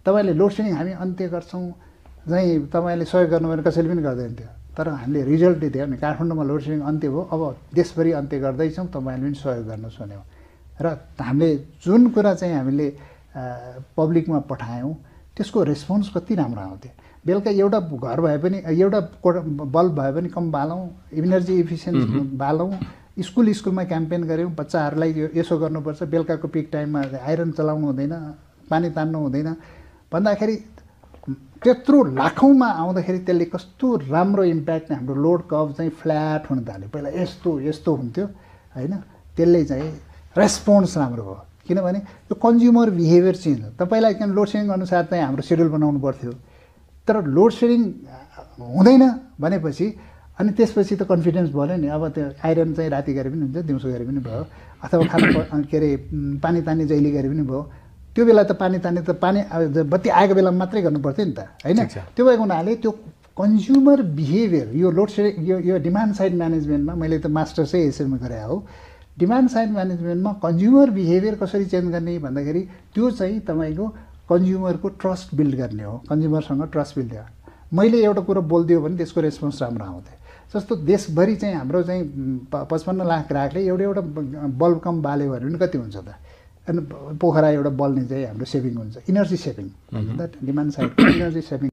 तपाईँले load shedding हामी अन्त्य गर्छौँ चाहिँ तपाईँले सहयोग गर्नु भने कसैले पनि गर्दैन थियो, तर हामीले रिजल्ट दियो नि काठमाडौँमा लोड सेडिङ अन्त्य भयो, अब देशभरि अन्त्य गर्दैछौँ, तपाईँले पनि सहयोग गर्नुहोस् भन्यौँ र हामीले जुन कुरा चाहिँ हामीले पब्लिकमा पठायौँ त्यसको रेस्पोन्स कति राम्रो आउँथ्यो। बेलुका एउटा घर भए पनि एउटा बल्ब भए पनि कम बालौँ, इनर्जी इफिसियन्ट बालौँ, स्कुलमा क्याम्पेन गऱ्यौँ, बच्चाहरूलाई यसो गर्नुपर्छ, बेलुकाको पिक टाइममा आइरन चलाउनु हुँदैन, पानी तान्नु हुँदैन भन्दाखेरि त्यत्रो लाखौँमा आउँदाखेरि त्यसले कस्तो राम्रो इम्प्याक्ट हाम्रो लोड कर्भ चाहिँ फ्ल्याट हुन थाल्यो। पहिला यस्तो यस्तो हुन्थ्यो होइन, त्यसले चाहिँ रेस्पोन्स राम्रो भयो किनभने यो कन्ज्युमर बिहेभियर चेन्ज हो। तपाईँलाई किन लोड सेडिङ अनुसार चाहिँ हाम्रो सेड्युल बनाउनु पर्थ्यो, तर लोड सेडिङ हुँदैन भनेपछि अनि त्यसपछि त कन्फिडेन्स भयो नि। अब त्यो आइरन चाहिँ राति गरे पनि हुन्छ, दिउँसो गरे पनि भयो, अथवा खाना के अरे पानी तान्ने जहिले गरे पनि भयो। त्यो बेला त पानी तान्ने त पानी बत्ती आएको बेलामा मात्रै गर्नुपर्थ्यो नि त होइन। त्यो भएको हुनाले त्यो कन्ज्युमर बिहेभियर यो लोड सेडिङ यो डिमान्ड साइड म्यानेजमेन्टमा मैले त मास्टर्सै यसैमा गरे हो। डिमान्ड साइड म्यानेजमेन्टमा कन्ज्युमर बिहेभियर कसरी चेन्ज गर्ने भन्दाखेरि त्यो चाहिँ तपाईँको कन्ज्युमरको ट्रस्ट बिल्ड गर्ने हो, कन्ज्युमरसँग ट्रस्ट बिल्ड हो। मैले एउटा कुरो बोलिदियो भने त्यसको रेस्पोन्स राम्रो आउँथ्यो। जस्तो देशभरि चाहिँ हाम्रो चाहिँ 55 लाख ग्राहकले एउटा बल्ब कम बाल्यो भने पनि कति हुन्छ त, अनि पोखरा एउटा बल्ने चाहिँ हाम्रो सेभिङ हुन्छ, energy saving, that demand side energy saving.